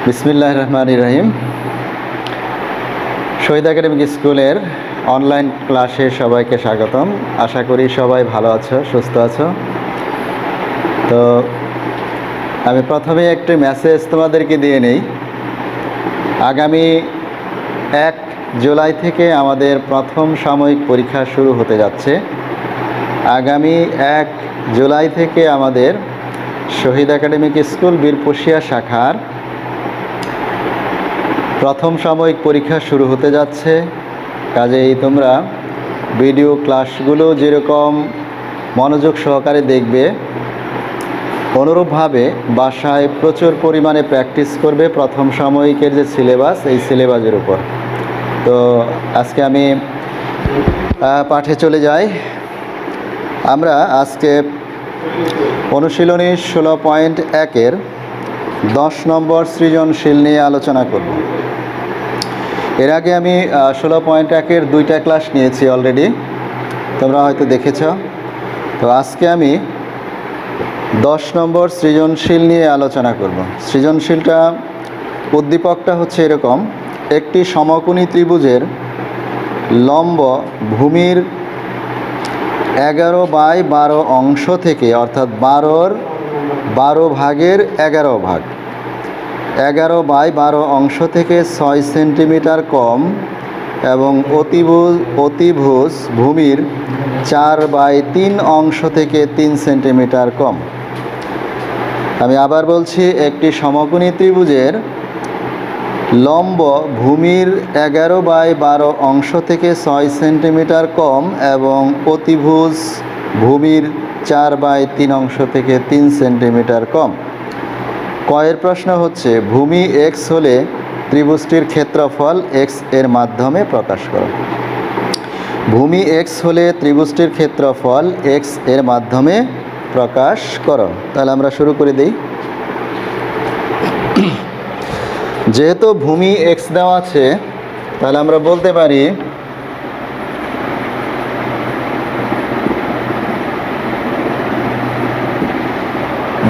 বিসমিল্লাহির রহমানির রহিম। শহীদ একাডেমিক স্কুলের অনলাইন ক্লাসে সবাইকে স্বাগতম। আশা করি সবাই ভালো আছো, সুস্থ আছো। তো আমি প্রথমে একটি মেসেজ তোমাদেরকে দিয়ে নেই। আগামী 1 জুলাই থেকে আমাদের প্রথম সাময়িক পরীক্ষা শুরু হতে যাচ্ছে। আগামী 1 জুলাই থেকে আমাদের শহীদ একাডেমিক স্কুল বীরপশিয়া শাখার প্রথম সাময়িক পরীক্ষা শুরু হতে যাচ্ছে। কাজেই তোমরা ভিডিও ক্লাসগুলো যেরকম মনোযোগ সহকারে দেখবে, অনুরূপভাবে বাসায় প্রচুর পরিমাণে প্র্যাকটিস করবে প্রথম সাময়িকের যে সিলেবাস, এই সিলেবাসের উপর। তো আজকে আমি পাঠে চলে যাই। আমরা আজকে অনুশীলনী 16.1-এর 10 নম্বর সৃজনশীল নিয়ে আলোচনা করব। এর আগে আমি 16.1-এর 2টা ক্লাস নিয়েছি অলরেডি, তোমরা হয়তো দেখেছ। তো আজকে আমি 10 নম্বর সৃজনশীল নিয়ে আলোচনা করব। সৃজনশীলটা উদ্দীপকটা হচ্ছে এরকম: একটি সমকোণী ত্রিভুজের লম্ব ভূমির 11/12 অংশ থেকে, অর্থাৎ 12 ভাগের 11 ভাগ, 11/12 অংশ থেকে 6 সেন্টিমিটার কম এবং অতিভুজ ভূমির 4/3 অংশ থেকে 3 সেন্টিমিটার কম। আমি আবার বলছি, একটি সমকোণী ত্রিভুজের লম্ব ভূমির 11/12 অংশ থেকে 6 সেন্টিমিটার কম এবং অতিভুজ ভূমির 4/3 অংশ থেকে 3 সেন্টিমিটার কম। কয়ের প্রশ্ন হচ্ছে, ভূমি এক্স হলে ত্রিভুজটির ক্ষেত্রফল এক্স এর মাধ্যমে প্রকাশ করো। ভূমি এক্স হলে ত্রিভুজটির ক্ষেত্রফল এক্স এর মাধ্যমে প্রকাশ করো। তাহলে আমরা শুরু করে দিই। যেহেতু ভূমি এক্স দেওয়া আছে, তাহলে আমরা বলতে পারি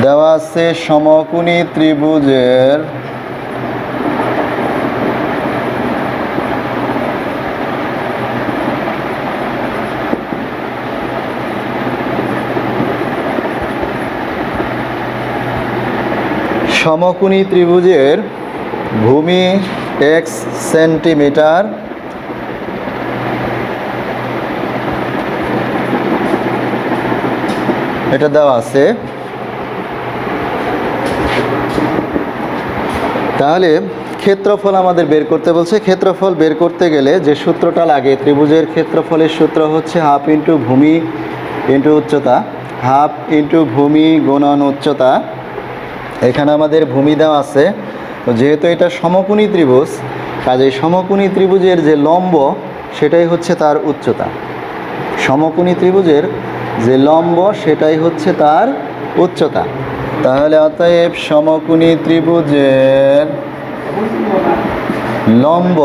দেওয়া আছে সমকোণী ত্রিভুজের ভূমি এক্স সেন্টিমিটার, এটা দেওয়া আছে। তাহলে ক্ষেত্রফল আমাদের বের করতে বলছে। ক্ষেত্রফল বের করতে গেলে যে সূত্রটা লাগে, ত্রিভুজের ক্ষেত্রফলের সূত্র হচ্ছে হাফ ইন্টু ভূমি ইন্টু উচ্চতা, হাফ ইন্টু ভূমি গুণন উচ্চতা। এখানে আমাদের ভূমি দেওয়া আছে। তো যেহেতু এটা সমকোণী ত্রিভুজ, কাজেই সমকোণী ত্রিভুজের যে লম্ব সেটাই হচ্ছে তার উচ্চতা। সমকোণী ত্রিভুজের যে লম্ব সেটাই হচ্ছে তার উচ্চতা। তাহলে অতএব সমকোণী ত্রিভুজের লম্ব,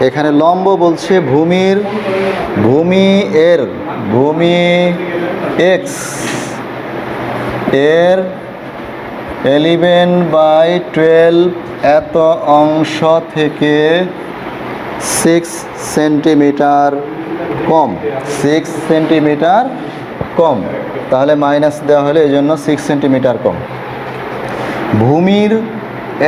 এখানে লম্ব বলছে ভূমি এক্স এর 11/12 এত অংশ থেকে 6 সেন্টিমিটার কম, 6 সেন্টিমিটার কম। তাহলে মাইনাস দেওয়া হলে এই জন্য 6 সেন্টিমিটার কম। ভূমির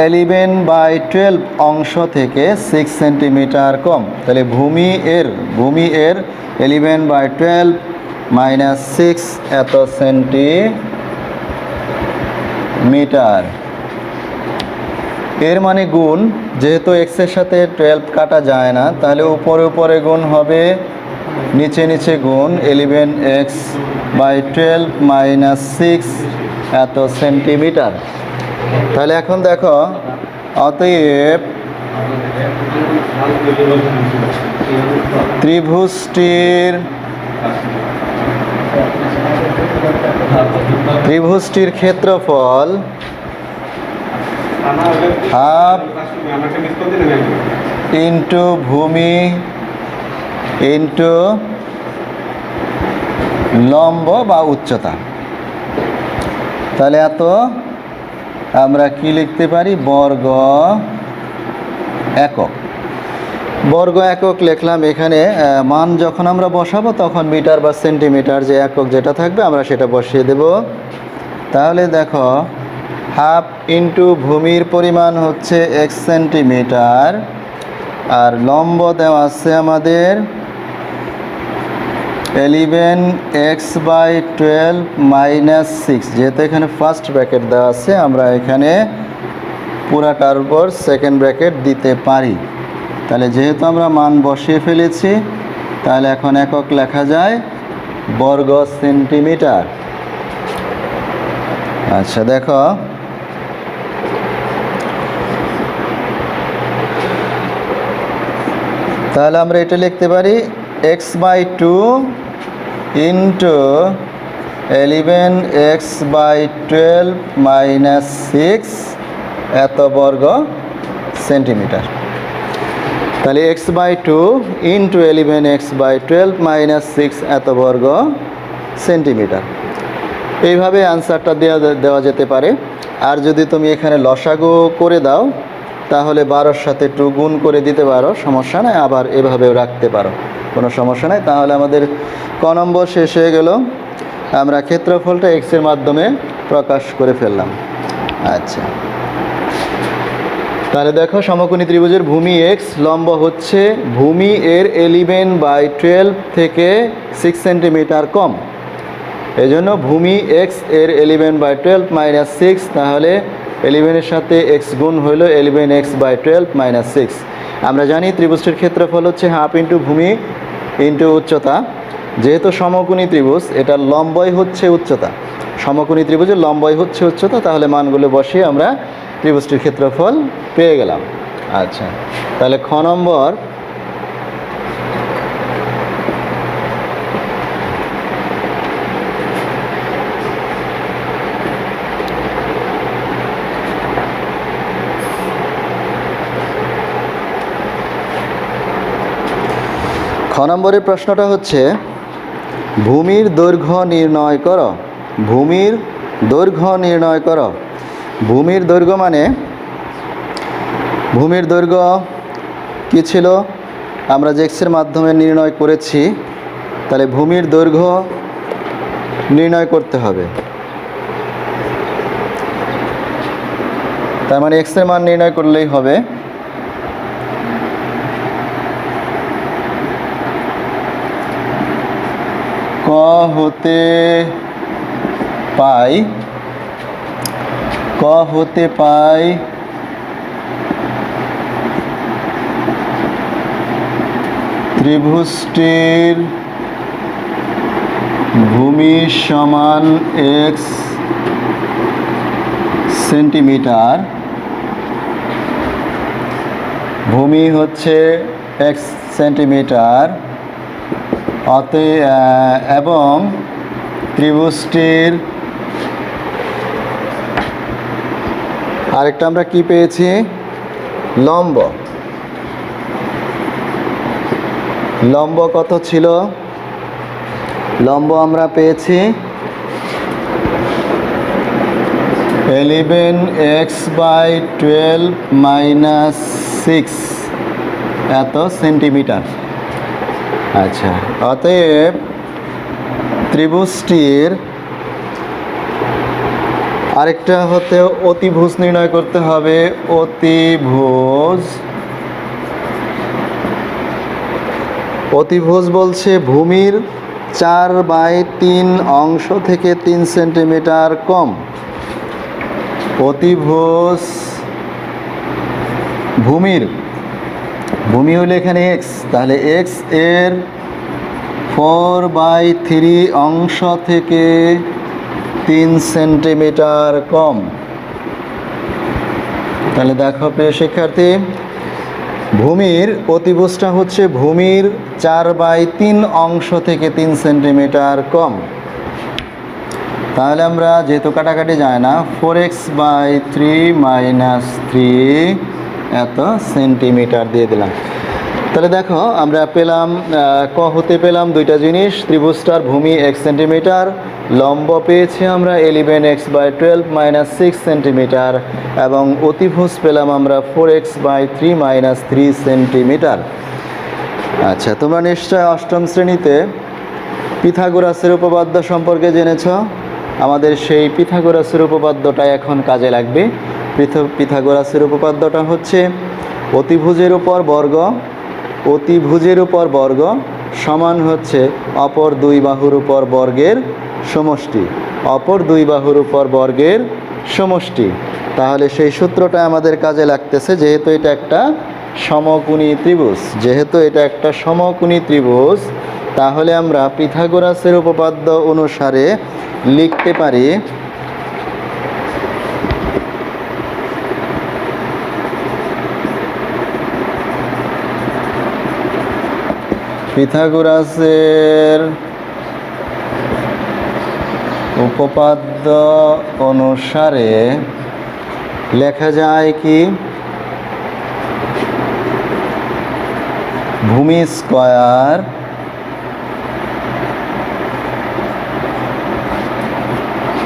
11/12 অংশ থেকে 6 সেন্টিমিটার কম। তাহলে ভূমি এর 11/12 মাইনাস 6 এত সেন্টিমিটার। এর মানে গুণ, যেহেতু এক্সের সাথে 12 কাটা যায় না, তাহলে উপরে উপরে গুণ হবে, নিচে নিচে গুণ, 11x/12 মাইনাস 6 এত সেন্টিমিটার। তাহলে এখন দেখো, অতএব ত্রিভুজটির ক্ষেত্রফল হাফ ইন্টু ভূমি ইন্টু লম্ব বা উচ্চতা। তাহলে এত আমরা কি লিখতে পারি? বর্গ একক। বর্গ একক লিখলাম। এখানে মান যখন আমরা বসাবো তখন মিটার বা সেন্টিমিটার যে একক যেটা থাকবে আমরা সেটা বসিয়ে দেব। তাহলে দেখো, হাফ ইন্টু ভূমির পরিমাণ হচ্ছে 1 সেন্টিমিটার, আর লম্ব দেওয়া আছে আমাদের 11x/12 - 6। যেহেতু এখানে ফার্স্ট ব্র্যাকেট দেওয়া আছে, আমরা এখানে পুরাটার উপর সেকেন্ড ব্র্যাকেট দিতে পারি। তাহলে যেহেতু আমরা মান বসিয়ে ফেলেছি, তাহলে এখন একক লেখা যায় বর্গ সেন্টিমিটার। আচ্ছা দেখো, তাহলে আমরা এটা লিখতে পারি x/2 ইন্টু 11x/12 - 6 এত বর্গ সেন্টিমিটার। তাহলে x/2 ইন্টু 11x/12 - 6 এত বর্গ সেন্টিমিটার। এইভাবে অ্যান্সারটা দেওয়া যেতে পারে। আর যদি তুমি এখানে লসাগু করে দাও তাহলে 12-র সাথে 2 গুণ করে দিতে পারো, সমস্যা নাই। আবার এভাবেও রাখতে পারো, কোনো সমস্যা নাই। তাহলে আমাদের ক নম্বর শেষ হয়ে গেল। আমরা ক্ষেত্রফলটা এক্সের মাধ্যমে প্রকাশ করে ফেললাম। আচ্ছা, তাহলে দেখো, সমকোণী ত্রিভুজের ভূমি এক্স, লম্ব হচ্ছে ভূমি এর 11/12 থেকে 6 সেন্টিমিটার কম। এই জন্য ভূমি এক্স এর 11/12 - 6, তাহলে 11-এর সাথে এক্স গুণ হইল 11x/12 - 6। আমরা জানি ত্রিভুজটির ক্ষেত্রফল হচ্ছে হাফ ইন্টু ভূমি ইন্টু উচ্চতা। যেহেতু সমকোণী ত্রিভুজ, এটার লম্বই হচ্ছে উচ্চতা। সমকোণী ত্রিভুজের লম্বই হচ্ছে উচ্চতা, তাহলে মানগুলো বসিয়ে আমরা ত্রিভুজটির ক্ষেত্রফল পেয়ে গেলাম। আচ্ছা, তাহলে খ নম্বর, নম্বরের প্রশ্নটা হচ্ছে ভূমির দৈর্ঘ্য নির্ণয় করো। ভূমির দৈর্ঘ্য নির্ণয় করো। ভূমির দৈর্ঘ্য মানে, ভূমির দৈর্ঘ্য কী ছিল? আমরা যে এক্সের মাধ্যমে নির্ণয় করেছি, তাহলে ভূমির দৈর্ঘ্য নির্ণয় করতে হবে। তার মানে এক্সের মান নির্ণয় করলেই হবে। ক হতে পাই ত্রিভুজটির ভূমি সমান x সেন্টিমিটার, ভূমি হচ্ছে x সেন্টিমিটার, এবং ত্রিভুজটির আরেকটা আমরা কি পেয়েছি? লম্ব। লম্ব কত ছিল? লম্ব আমরা পেয়েছি 11x/12 - 6 এত সেন্টিমিটার। আচ্ছা, অতএব ত্রিভুজটির আরেকটা হতে অতিভুজ নির্ণয় করতে হবে। অতিভুজ বলছে ভূমির 4/3 অংশ থেকে 3 সেন্টিমিটার কম। অতিভুজ ভূমি হলো এখানে এক্স, তাহলে এক্স এর 4/3 অংশ থেকে 3 সেন্টিমিটার কম। তাহলে দেখো প্রিয় শিক্ষার্থী, ভূমির অতিভুজটা হচ্ছে ভূমির 4/3 অংশ থেকে 3 সেন্টিমিটার কম। তাহলে আমরা যেহেতু কাটাকাটি যায় না, 4x/3 - 3 এত সেন্টিমিটার দিয়ে দিলাম। তাহলে দেখো, আমরা পেলাম ক হতে পেলাম দুইটা জিনিস, ত্রিভুজটার ভূমি 1 সেন্টিমিটার লম্ব পেয়েছি আমরা 11x/12 - 6 সেন্টিমিটার এবং অতিভুজ পেলাম আমরা 4x/3 - 3 সেন্টিমিটার। আচ্ছা, তোমরা নিশ্চয় অষ্টম শ্রেণীতে পিথাগোরাসের উপপাদ্য সম্পর্কে জেনেছ। আমাদের সেই পিথাগোরাসের উপপাদ্যটা এখন কাজে লাগবে। পিথাগোরাসের উপপাদ্যটা হচ্ছে অতিভুজের উপর বর্গ সমান হচ্ছে অপর দুই বাহুর উপর বর্গের সমষ্টি। অপর দুই বাহুর উপর বর্গের সমষ্টি। তাহলে সেই সূত্রটা আমাদের কাজে লাগতেছে, যেহেতু এটা একটা সমকোণী ত্রিভুজ, তাহলে আমরা পিথাগোরাসের উপপাদ্য অনুসারে লিখতে পারি পিথাগোরাসের উপপাদ্য অনুসারে লেখা যায় কি, ভূমি স্কয়ার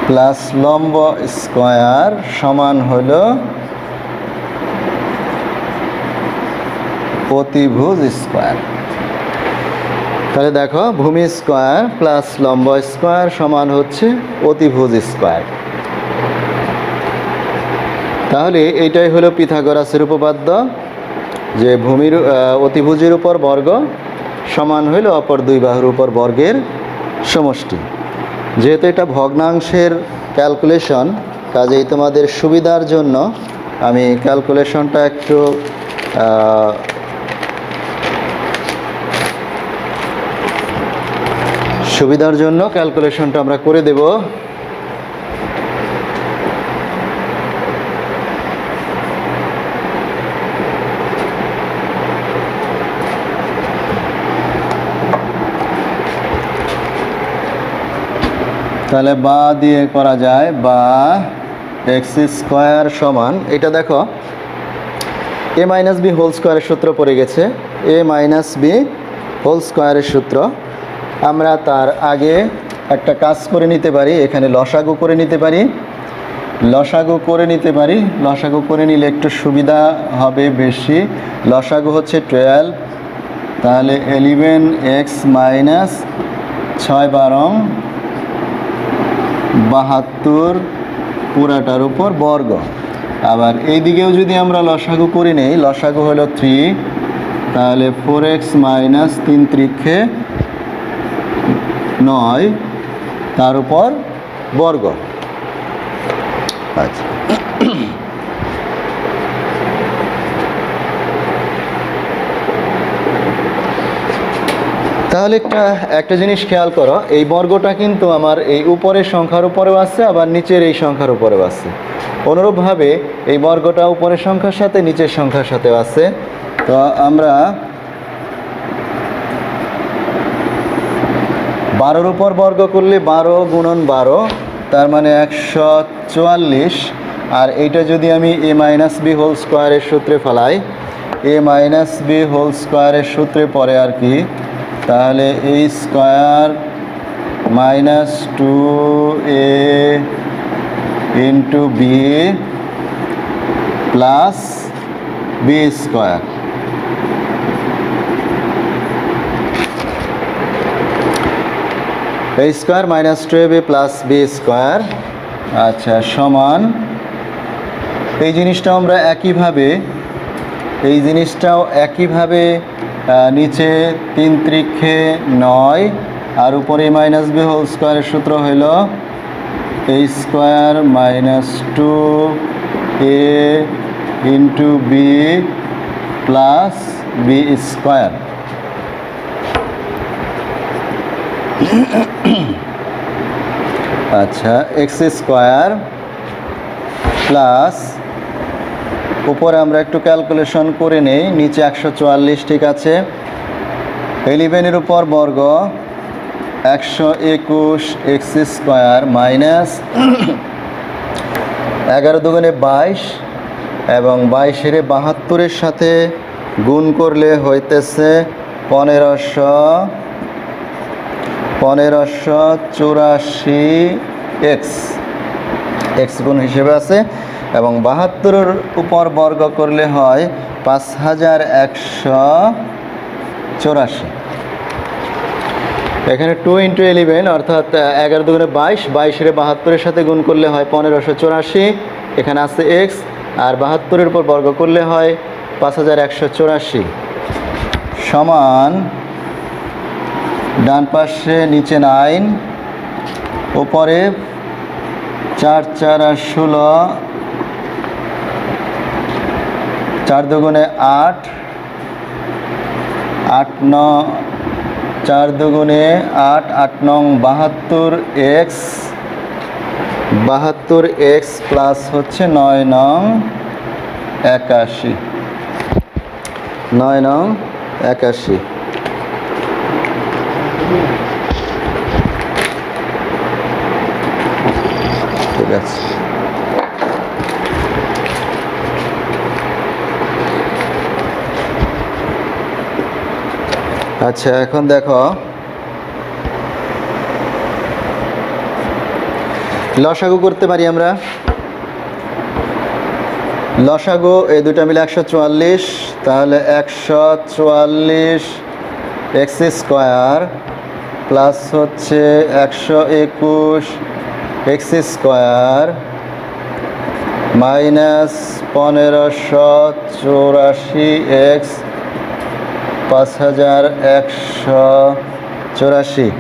প্লাস লম্ব স্কয়ার সমান হলো অতিভুজ স্কয়ার। তাহলে দেখো, ভূমি স্কয়ার প্লাস লম্ব স্কয়ার সমান হচ্ছে অতিভুজ স্কয়ার। তাহলে এইটাই হলো পিথাগোরাসের উপপাদ্য, যে অতিভুজের উপর বর্গ সমান হইল অপর দুই বাহুর উপর বর্গের সমষ্টি। যেহেতু এটা ভগ্নাংশের ক্যালকুলেশন, কাজেই তোমাদের সুবিধার জন্য আমি ক্যালকুলেশনটা একটু আমরা করে দেব। তাহলে বা দিয়ে করা যায়, বা এক্স স্কয়ার সমান, এটা দেখো a - b হোল স্কয়ারের সূত্র পড়ে গেছে। a - b হোল স্কয়ারের সূত্র। আমরা তার আগে একটা কাজ করে নিতে পারি, এখানে লসাগু করে নিতে পারি। লসাগু করে নিলে একটু সুবিধা হবে বেশি। লসাগু হচ্ছে 12, তাহলে 11x - 6 × 72 পুরাটার উপর বর্গ। আবার এই দিকেও যদি আমরা লসাগু করে নেই, লসাগু হলো 3, তাহলে 4x - 3 × 9 তার উপর বর্গ। আচ্ছা, তাহলে একটা জিনিস খেয়াল করো, এই বর্গটা কিন্তু আমার এই উপরের সংখ্যার উপরেও আছে, আবার নিচের এই সংখ্যার উপরেও আছে। অনুরূপভাবে এই বর্গটা উপরের সংখ্যার সাথে নিচের সংখ্যার সাথেও আছে। তো আমরা 12-র উপর বর্গ করলে 12 × 12, তার মানে 144। আর এইটা যদি আমি a - b হোল স্কয়ারের সূত্রে ফেলাই, a - b হোল স্কয়ারের সূত্রে পড়ে আর কি, তাহলে a square - 2a × b plus b square. a square - 2ab plus b square. আচ্ছা, সমান এই জিনিসটাও একইভাবে নিচে 3 × 9 আর উপরে a - b হোল স্কয়ারের সূত্র হইল a square - 2a × b plus b square. আচ্ছা, এক্স স্কয়ার প্লাস, উপরে আমরা একটু ক্যালকুলেশন করে নেই, নিচে 144, ঠিক আছে। 11-এর উপর বর্গ 121 এক্স স্কয়ার মাইনাস 11 × 2 = 22 এবং 22-এর 72-এর সাথে গুণ করলে হইতেছে 1584 এক্স গুণ হিসেবে আছে, এবং 72-এর উপর বর্গ করলে হয় 5184। এখানে 2 × 11 অর্থাৎ 11 দুগুণে 22, 22-এর 72-এর সাথে গুণ করলে হয় 1584। এখানে আছে এক্স, আর 72-এর উপর বর্গ করলে হয় 5184 সমান, ডান পাশে নিচে 9, উপরে 4 4 আর 16, 4 দুগুণে 8, 8 9, 4 দুগুণে 8, 8 9 72 এক্স প্লাস হচ্ছে 9 9 81, 9 9 81। ঠিক আছে, আচ্ছা এখন দেখো লসাগু করতে পারি আমরা। লসাগু এই দুটা মিলে 144, তাহলে 144 এক্স স্কোয়ার প্লাস হচ্ছে 121 এক্স স্কোয়ার মাইনাস 1584 এক্স 5184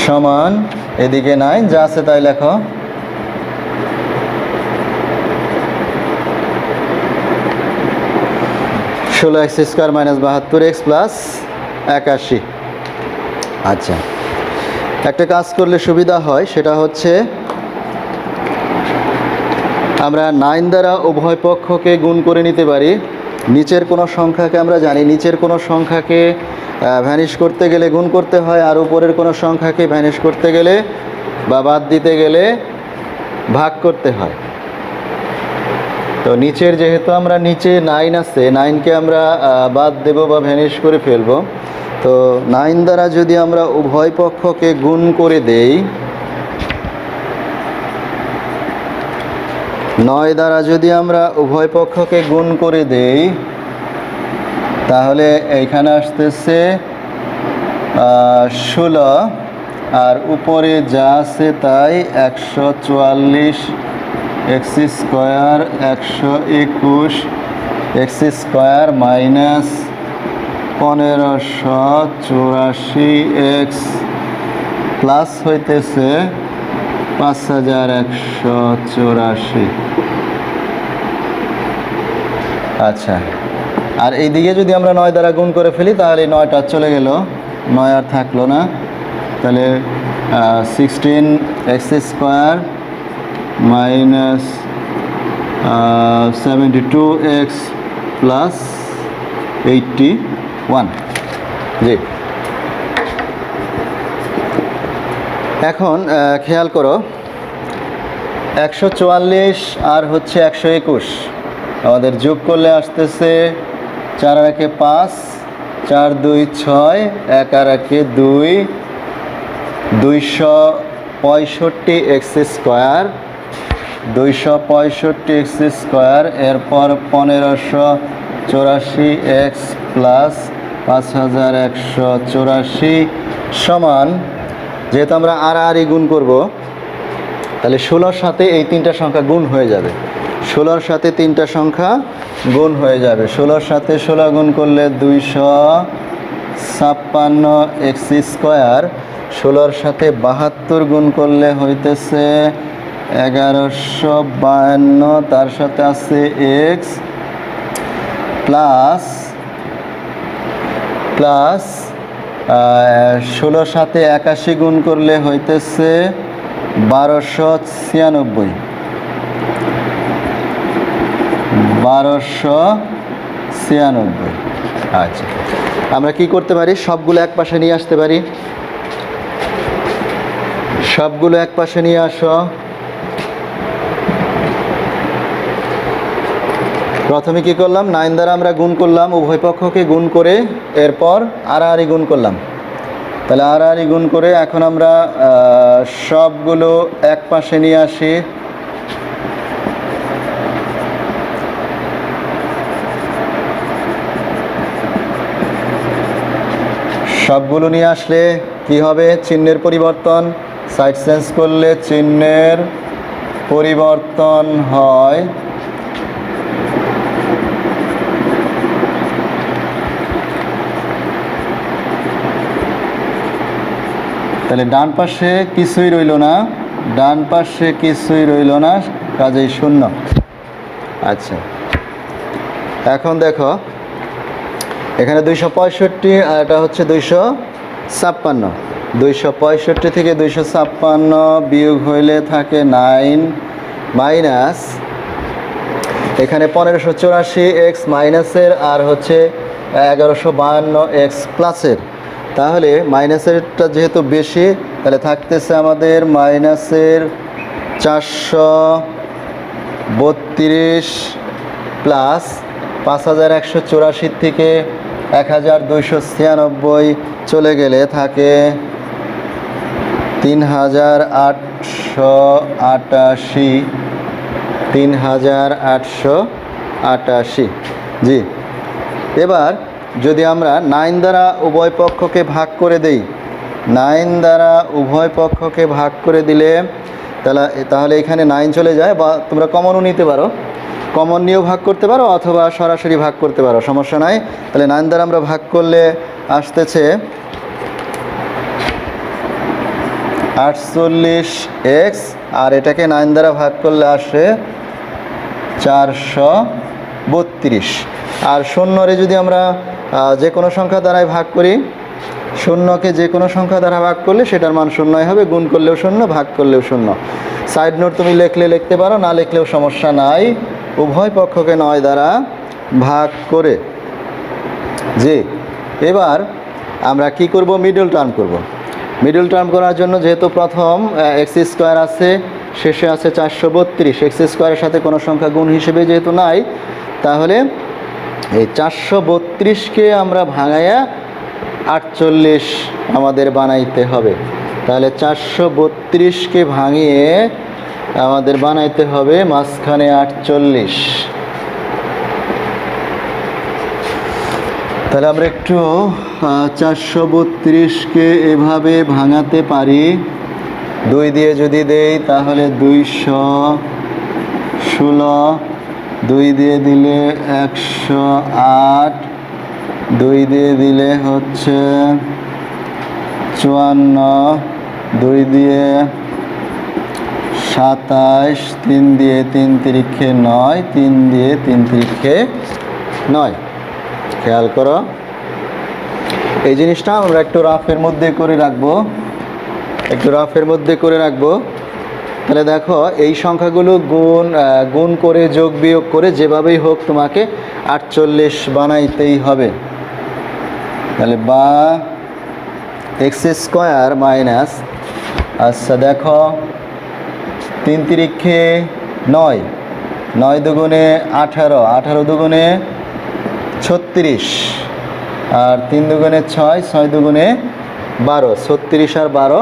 সমান, এদিকে 9, যা আছে তাই লেখো। ষোলো x square minus 72 x plus 81। আচ্ছা, একটা কাজ করলে সুবিধা হয়, সেটা হচ্ছে আমরা 9 দ্বারা উভয় পক্ষকে গুণ করে নিতে পারি। নিচের কোনো সংখ্যাকে আমরা জানি নিচের কোনো সংখ্যাকে ভ্যানিশ করতে গেলে গুণ করতে হয়, আর উপরের কোনো সংখ্যাকে ভ্যানিশ করতে গেলে বা বাদ দিতে গেলে ভাগ করতে হয়। তো নিচের যেহেতু আমরা নিচে 9 আছে, 9কে আমরা বাদ দেব বা ভ্যানিশ করে ফেলবো। তো 9 দ্বারা যদি আমরা উভয় পক্ষকে গুণ করে দেই, 9 দ্বারা যদি আমরা উভয় পক্ষকে গুণ করে দেই, তাহলে এইখানে আসতেছে 16, আর উপরে যা আছে তাই 144 x square 121 x square minus 1584 x plus হইতেছে 5184। আচ্ছা, আর এইদিকে যদি আমরা 9 দ্বারা গুণ করে ফেলি, তাহলে 9টা চলে গেল, 9 আর থাকলো না। তাহলে 16 x square minus 72 x plus 81। জি, এখন খেয়াল করো, 144 আর হচ্ছে 121 আমাদের যোগ করলে আসতেছে 4 আর 1 5, 4 2 6, 1 আর 1 2, 265 এক্স স্কোয়ার, 265 এক্স স্কোয়ার, এরপর 1584 এক্স প্লাস 5184 সমান, যেহেতু আমরা আড়াআড়ি গুণ করব, তাহলে 16-র সাথে এই 3টা সংখ্যা গুণ হয়ে যাবে। 16-র সাথে 3টা সংখ্যা গুণ হয়ে যাবে। 16-র সাথে 16 গুণ করলে 256 এক্স স্কোয়ার, 16-র সাথে 72 গুণ করলে হইতেছে 1152, তার সাথে আছে এক্স প্লাস 16-র সাথে 81 গুণ করলে হইতেছে 1296। 1296। আচ্ছা, আমরা কি করতে পারি, সবগুলো এক পাশে নিয়ে আসতে পারি। সবগুলো এক পাশে নিয়ে আসো। প্রথমে কি করলাম, 9 দ্বারা আমরা গুণ করলাম, উভয় পক্ষকে গুণ করে এরপর আড়াআড়ি গুণ করলাম। তাহলে আড়াআড়ি গুণ করে এখন আমরা সবগুলো এক পাশে নিয়ে আসি। সবগুলো নিয়ে আসলে কি হবে, চিহ্নের পরিবর্তন, সাইড চেঞ্জ করলে চিহ্নের পরিবর্তন হয়। তাহলে ডান পাশে কিছুই রইল না, ডান পাশে কিছুই রইল না, কাজেই শূন্য। আচ্ছা, এখন দেখো এখানে 265 আর এটা হচ্ছে 256। 265 থেকে 256 বিয়োগ হইলে থাকে 9 মাইনাস এখানে 1584 এক্স মাইনাসের আর হচ্ছে 1152 এক্স প্লাসের। তাহলে মাইনাসেরটা যেহেতু বেশি, তাহলে থাকতেছে আমাদের মাইনাসের 432 প্লাস 5184 থেকে 1296 চলে গেলে থাকে 3888। 3888। জি, এবার যদি আমরা 9 দ্বারা উভয় পক্ষকে ভাগ করে দেই, 9 দ্বারা উভয় পক্ষকে ভাগ করে দিলে তাহলে এখানে 9 চলে যায়, বা তোমরা কমনও নিতে পারো, কমন নিয়েও ভাগ করতে পারো অথবা সরাসরি ভাগ করতে পারো, সমস্যা নাই। তাহলে 9 দ্বারা আমরা ভাগ করলে আসতেছে 48 এক্স, আর এটাকে 9 দ্বারা ভাগ করলে আসে 432। আর শূন্যরে যদি আমরা যে কোনো সংখ্যা দ্বারাই ভাগ করি, শূন্যকে যে কোনো সংখ্যা দ্বারা ভাগ করলে সেটার মান শূন্যই হবে, গুণ করলেও শূন্য, ভাগ করলেও শূন্য। সাইড নোট তুমি লিখলে লিখতে পারো, না লিখলেও সমস্যা নাই, উভয় পক্ষকে 9 দ্বারা ভাগ করে। জি, এবার আমরা কি করব, মিডল টার্ম করব। মিডল টার্ম করার জন্য যেহেতু প্রথম এক্স স্কোয়ার আছে, শেষে আছে 432, এক্স স্কোয়ারের সাথে কোনো সংখ্যা গুণ হিসেবে যেহেতু নাই, তাহলে এই 432কে আমরা ভাঙাইয়া 48 আমাদের বানাইতে হবে। তাহলে 432কে ভাঙিয়ে আমাদের বানাইতে হবে মাঝখানে 48। তাহলে আমরা একটু 432কে এভাবে ভাঙাতে পারি। 2 দিয়ে যদি দেই তাহলে 216, 2 দিয়ে দিলে 108, 2 দিয়ে দিলে হচ্ছে 54, 2 দিয়ে 27, 3 দিয়ে 3 তিরিক্ষে 9, 3 দিয়ে 3 তিরিক্ষে 9। খেয়াল করো, এই জিনিসটা আমরা একটু রাফের মধ্যে করে রাখবো, একটু রাফের মধ্যে করে রাখবো। তাহলে দেখো এই সংখ্যাগুলো গুণ করে যোগ বিয়োগ করে যেভাবেই হোক তোমাকে 48 বানাইতেই হবে। তাহলে বা এক্স স্কোয়ার মাইনাস, আচ্ছা দেখো 3 তিরিক্ষে 9, 9 দুগুণে 18, 18 দুগুণে 36, আর 3 দুগুণে 6, 6 দুগুণে 12, 36 আর 12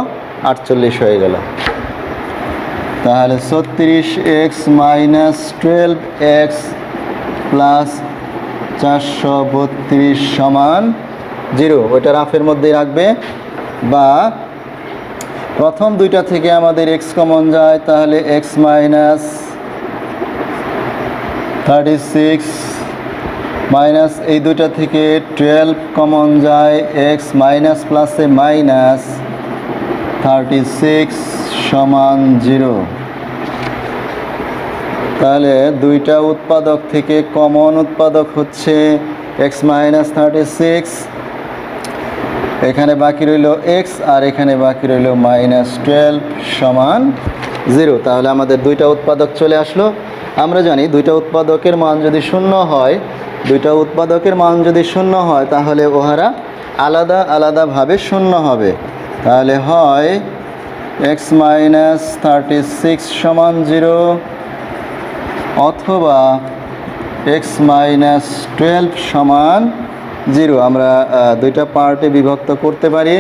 48 হয়ে গেল। তাহলে 36x মাইনাস 12x প্লাস 432 সমান 0। ওইটা রাফের মধ্যেই রাখবে। বা প্রথম দুইটা থেকে আমাদের x কমন যায়, তাহলে x মাইনাস 36 মাইনাস এই দুইটা থেকে 12 কমন যায়, x মাইনাস প্লাসে মাইনাস 36 সমান 0। তাহলে দুইটা উৎপাদক থেকে কমন উৎপাদক হচ্ছে x মাইনাস 36, এখানে বাকি রইল x আর এখানে বাকি রইল মাইনাস 12 সমান 0। তাহলে আমাদের দুইটা উৎপাদক চলে আসলো। আমরা জানি দুইটা উৎপাদকের মান যদি শূন্য হয়, দুইটা উৎপাদকের মান যদি শূন্য হয় তাহলে ওহারা আলাদা আলাদাভাবে শূন্য হবে। তাহলে হয় x মাইনাস 36 সমান 0, অথবা এক্স মাইনাস 12 সমান 0। আমরা দুইটা পার্টে বিভক্ত করতে পারি।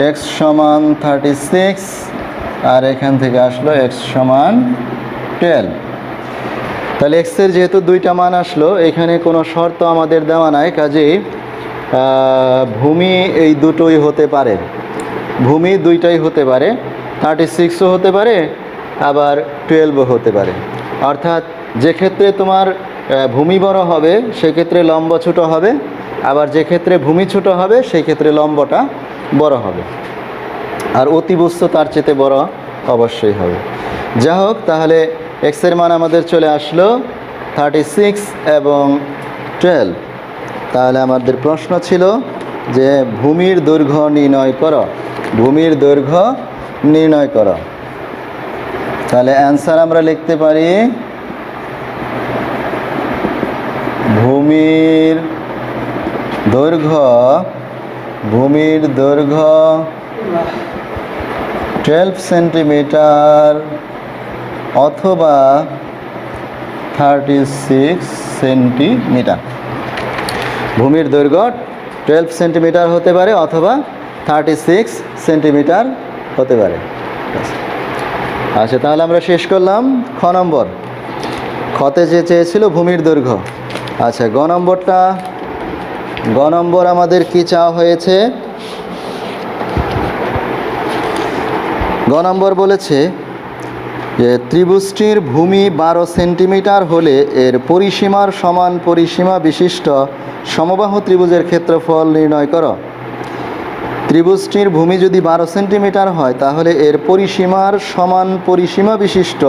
এক্স সমান 36 আর এখান থেকে আসলো এক্স সমান 12। তাহলে এক্সের যেহেতু দুইটা মান আসলো, এখানে কোনো শর্ত আমাদের দেওয়া নাই, কাজেই ভূমি এই দুটোই হতে পারে। ভূমি দুইটাই হতে পারে, 36ও হতে পারে আবার 12ও হতে পারে। অর্থাৎ যে ক্ষেত্রে তোমার ভূমি বড় হবে সেক্ষেত্রে লম্ব ছোট হবে, আবার যে ক্ষেত্রে ভূমি ছোট হবে সেই ক্ষেত্রে লম্বটা বড় হবে, আর অতিভুজ তার চেয়ে বড় অবশ্যই হবে। যা হোক, তাহলে এক্সের মান আমাদের চলে আসলো 36 এবং 12। তাহলে আমাদের প্রশ্ন ছিল যে ভূমির দৈর্ঘ্য নির্ণয় করো, ভূমির দৈর্ঘ্য নির্ণয় করো। তাহলে অ্যান্সার আমরা লিখতে পারি ভূমির দৈর্ঘ্য 12 সেন্টিমিটার অথবা 36 সেন্টিমিটার। ভূমির দৈর্ঘ্য 12 সেন্টিমিটার হতে পারে অথবা 36 সেন্টিমিটার হতে পারে। আচ্ছা, তাহলে আমরা শেষ করলাম খ নম্বর। খতে যে চেয়েছিল ভূমির দৈর্ঘ্য। আচ্ছা, গ নম্বর আমাদের কি চাওয়া হয়েছে? গ নম্বর বলেছে যে ত্রিভুজটির ভূমি 12 সেন্টিমিটার হলে এর পরিসীমার সমান পরিসীমা বিশিষ্ট সমবাহু ত্রিভুজের ক্ষেত্রফল নির্ণয় করো। ত্রিভুজটির ভূমি যদি 12 সেন্টিমিটার হয় তাহলে এর পরিসীমার সমান পরিসীমা বিশিষ্ট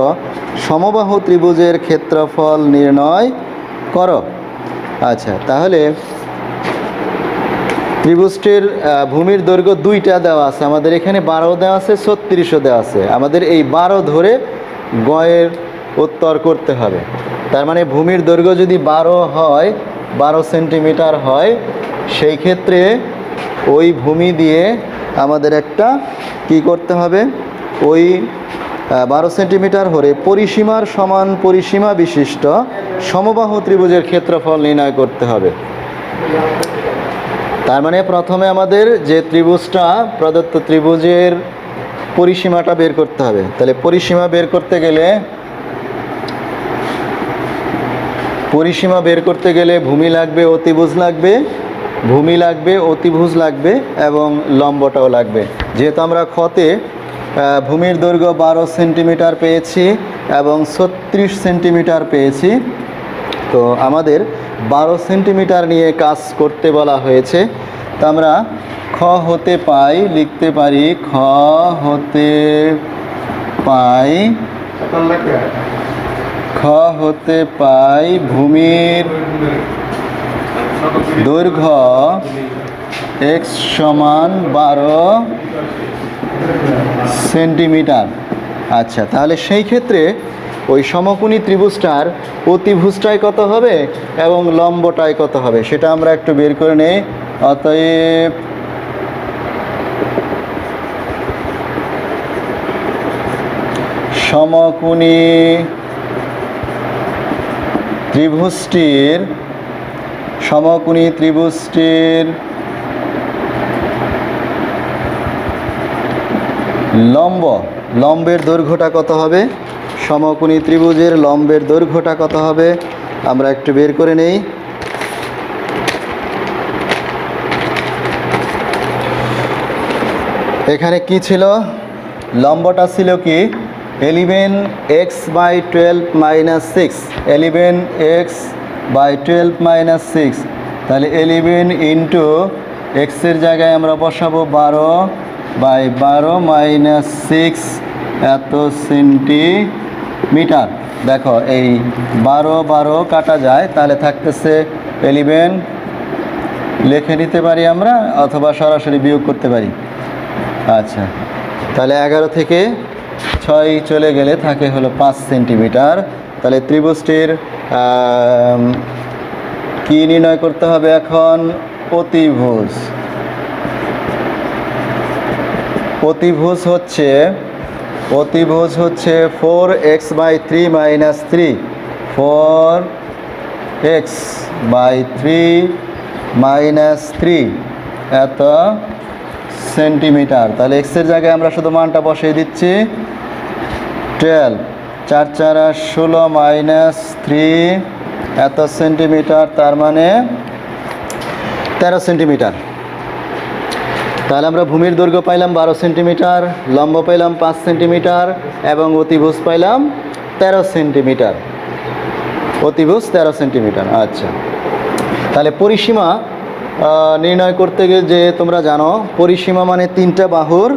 সমবাহু ত্রিভুজের ক্ষেত্রফল নির্ণয় করো। আচ্ছা, তাহলে ত্রিভুজটির ভূমির দৈর্ঘ্য দুইটা দেওয়া আছে, আমাদের এখানে 12 দেওয়া আছে, 36ও দেওয়া আছে। আমাদের এই 12 ধরে গয়ের উত্তর করতে হবে। তার মানে ভূমির দৈর্ঘ্য যদি 12 সেন্টিমিটার হয়, সেই ক্ষেত্রে ওই ভূমি দিয়ে আমাদের একটা কি করতে হবে, ওই 12 সেন্টিমিটার হলে পরিসীমার সমান পরিসীমা বিশিষ্ট সমবাহু ত্রিভুজের ক্ষেত্রফল নির্ণয় করতে হবে। তার মানে প্রথমে আমাদের যে ত্রিভুজটা প্রদত্ত ত্রিভুজের পরিসীমাটা বের করতে হবে। তাহলে পরিসীমা বের করতে গেলে ভূমি লাগবে, অতিভুজ লাগবে, ভূমি লাগবে, অতিভুজ লাগবে এবং লম্বটাও লাগবে। যেহেতু আমরা খতে ভূমির দৈর্ঘ্য 12 সেন্টিমিটার পেয়েছি এবং 36 সেন্টিমিটার পেয়েছি, তো আমাদের 12 সেন্টিমিটার নিয়ে কাজ করতে বলা হয়েছে। তো আমরা খ হতে পাই লিখতে পারি, খ হতে পাই ভূমির দৈর্ঘ্য x সমান 12 সেন্টিমিটার। আচ্ছা, তাহলে সেই ক্ষেত্রে ওই সমকোণী ত্রিভুজটার অতিভুজটাই কত হবে এবং লম্বটাই কত হবে সেটা আমরা একটু বের করে নেই। অতএব সমকোণী ত্রিভুজটির লম্বের দৈর্ঘ্যটা কত হবে, সমকোণী ত্রিভুজের লম্বের দৈর্ঘ্যটা কত হবে আমরা একটু বের করে নেই। এখানে কি ছিল, লম্বটা ছিল কি 11x/12 - 6, 11x/12 - 6। তাহলে 11 ইন্টু এক্সের জায়গায় আমরা বসাবো 12/12 - 6 এত সেন্টিমিটার। দেখো এই 12 কাটা যায়, তাহলে থাকতেছে 11 লিখে নিতে পারি আমরা, অথবা সরাসরি বিয়োগ করতে পারি। আচ্ছা, তাহলে 11 থেকে 6 চলে গেলে থাকে হলো 5 সেন্টিমিটার। তাহলে ত্রিভুজটির কি নির্ণয় করতে হবে এখন, অতিভুজ। অতিভুজ হচ্ছে 4x/3 - 3, 4 এক্স বাই 3 মাইনাস 3 এত সেন্টিমিটার। তাহলে এক্সের জায়গায় আমরা শুধু মানটা বসিয়ে দিচ্ছি 12, 4 4 16 মাইনাস 3 এত সেন্টিমিটার, তার মানে 13 সেন্টিমিটার। তাহলে আমরা ভূমির দৈর্ঘ্য পাইলাম 12 সেন্টিমিটার, লম্ব পাইলাম 5 সেন্টিমিটার এবং অতিভুজ পাইলাম 13 সেন্টিমিটার। অতিভুজ 13 সেন্টিমিটার। আচ্ছা, তাহলে পরিসীমা নির্ণয় করতে গিয়ে যে তোমরা জানো পরিসীমা মানে 3টা বাহুর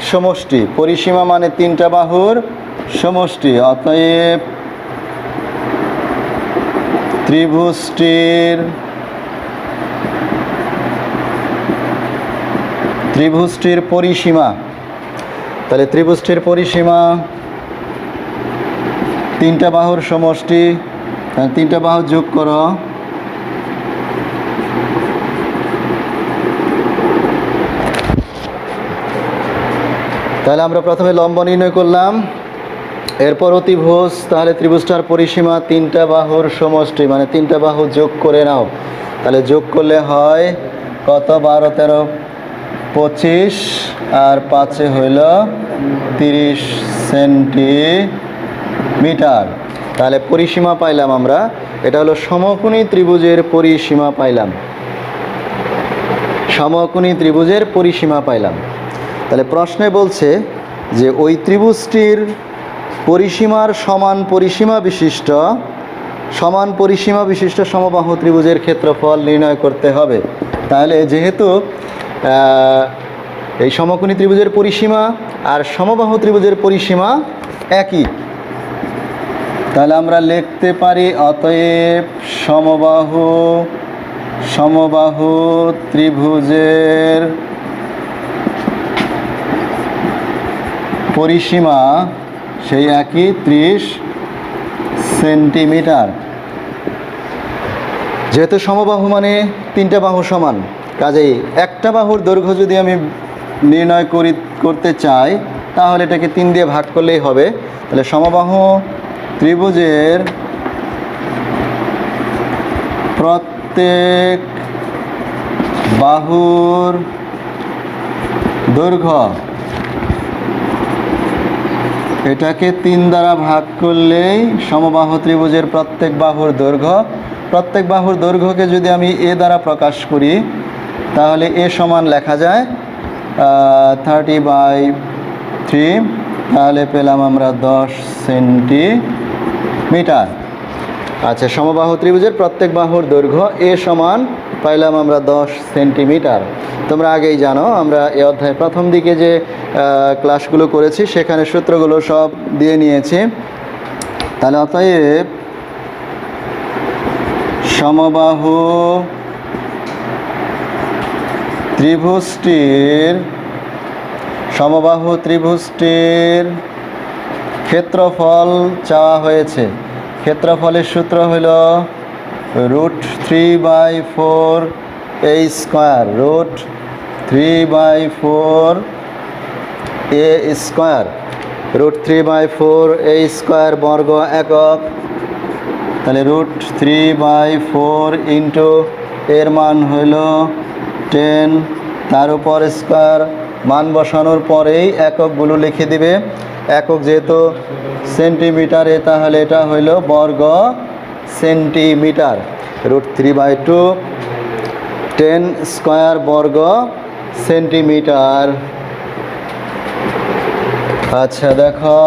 সমষ্টি। পরিসীমা মানে 3টা বাহুর সমষ্টি। অতএব ত্রিভুজটির পরিসীমা, তাহলে ত্রিভুজটির পরিসীমা 3টা বাহুর সমষ্টি। 3টা বাহু যোগ করো, তাহলে আমরা প্রথমে লম্ব নির্ণয় করলাম, এরপর অতিভুজ। তাহলে ত্রিভুজটার পরিসীমা 3টা বাহুর সমষ্টি, মানে 3টা বাহু যোগ করে নাও। তাহলে যোগ করলে হয় কত? 12 13 25 আর 5 হইল 30 সেন্টিমিটার। তাহলে পরিসীমা পাইলাম আমরা, এটা হলো সমকোণী ত্রিভুজের পরিসীমা পাইলাম। সমকোণী ত্রিভুজের পরিসীমা পাইলাম। তাহলে প্রশ্নে বলছে যে ওই ত্রিভুজটির পরিসীমার সমান পরিসীমা বিশিষ্ট সমবাহু ত্রিভুজের ক্ষেত্রফল নির্ণয় করতে হবে। তাহলে যেহেতু এই সমকোণী ত্রিভুজের পরিসীমা আর সমবাহু ত্রিভুজের পরিসীমা একই, তাহলে আমরা লিখতে পারি অতএব সমবাহু ত্রিভুজের পরিসীমা সেই একই 30 সেন্টিমিটার। যেহেতু সমবাহু মানে 3টা বাহু সমান, কাজেই একটা বাহুর দৈর্ঘ্য যদি আমি নির্ণয় করতে চাই তাহলে এটাকে 3 দিয়ে ভাগ করলেই হবে। তাহলে সমবাহু ত্রিভুজের প্রত্যেক বাহুর দৈর্ঘ্য, এটাকে 3 দ্বারা ভাগ করলেই সমবাহু ত্রিভুজের প্রত্যেক বাহুর দৈর্ঘ্য। প্রত্যেক বাহুর দৈর্ঘ্যকে যদি আমি এ দ্বারা প্রকাশ করি তাহলে এ সমান লেখা যায় 30/3, তাহলে পেলাম আমরা 10 সেন্টিমিটার। আচ্ছা, সমবাহু ত্রিভুজের প্রত্যেক বাহুর দৈর্ঘ্য এ সমান পাইলাম আমরা 10 সেন্টিমিটার। তোমরা আগেই জানো, আমরা এই অধ্যায়ের প্রথম দিকে যে ক্লাসগুলো করেছি সেখানে সূত্রগুলো সব দিয়ে নিয়েছি। তাহলে অতএব সমবাহু ত্রিভুজটির ক্ষেত্রফল চাওয়া হয়েছে। ক্ষেত্রফলের সূত্র হল √3/4 a square, √3/4 a square, √3/4 a square বর্গ একক। তাহলে √3/4 ইন্টু এর মান হইল 10, তার উপর স্কয়ার। মান বসানোর পরেই এককগুলো লিখে দিবে। একক যেহেতু সেন্টিমিটারে, তাহলে এটা হইল বর্গ সেন্টিমিটার। √3/2 10 স্কয়ার বর্গ সেন্টিমিটার। আচ্ছা দেখো,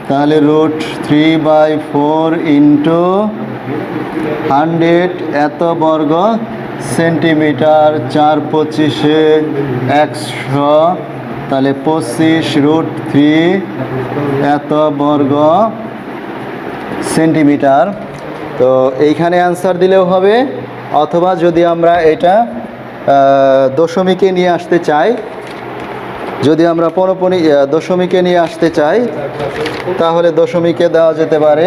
তাহলে √3/4 ইন্টু 100 এত বর্গ সেন্টিমিটার, 4 25 100, তাহলে 25√3 এত বর্গ সেন্টিমিটার। তো এইখানে অ্যান্সার দিলেও হবে, অথবা যদি আমরা এটা দশমিকে নিয়ে আসতে চাই, যদি আমরা দশমিকে নিয়ে আসতে চাই তাহলে দশমিকে দেওয়া যেতে পারে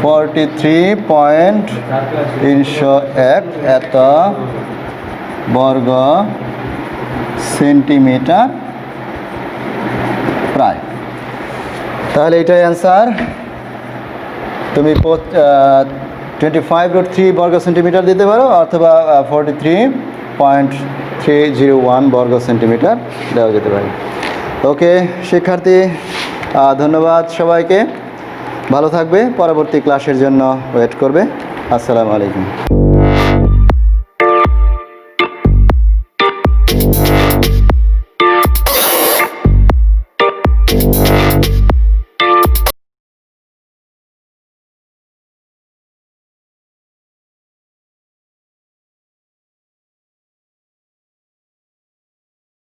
43.301 এত বর্গ সেন্টিমিটার প্রায়। তাহলে এটাই অ্যান্সার। তুমি 25√3 বর্গ সেন্টিমিটার দিতে পারো, অথবা 43.301 বর্গ সেন্টিমিটার দেওয়া যেতে পারে। ওকে শিক্ষার্থী, ধন্যবাদ সবাইকে, ভালো থাকবে, পরবর্তী ক্লাসের জন্য ওয়েট করবে। আসসালামু আলাইকুম।